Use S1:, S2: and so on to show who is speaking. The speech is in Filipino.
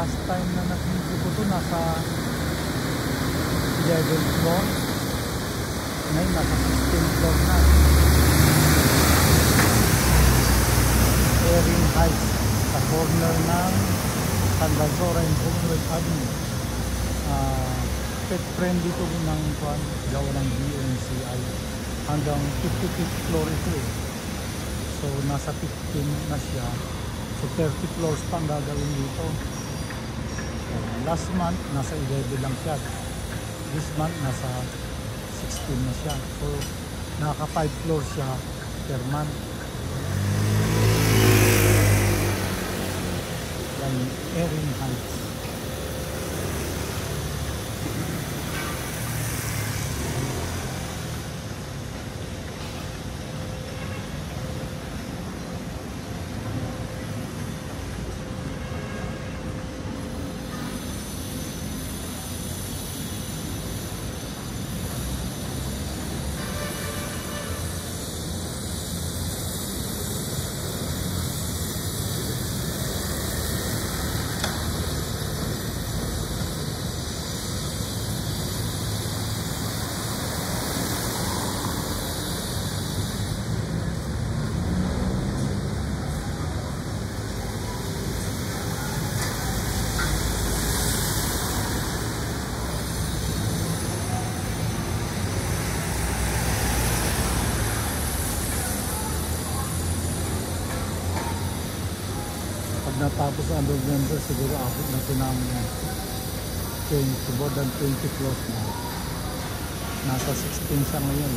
S1: Last time na nag-video ko to nasa 11th floor. Ngayon nasa 16th floor na. Erin Heights sa corner ng Candazora and Commonwealth Avenue. Pet friendly to ng gawa ng DMCI. Hanggang 55th floor ito eh. So nasa 15 na siya. So 30 floors pang gagawin dito. So, last month nasa 11 lang siya. This month nasa 16 na siya. So naka 5 floors siya per month. Yan Erin Heights. Natapos ang November, siguro abot na ito ng 20, more than 20 floors na. Nasa 16 siya ngayon.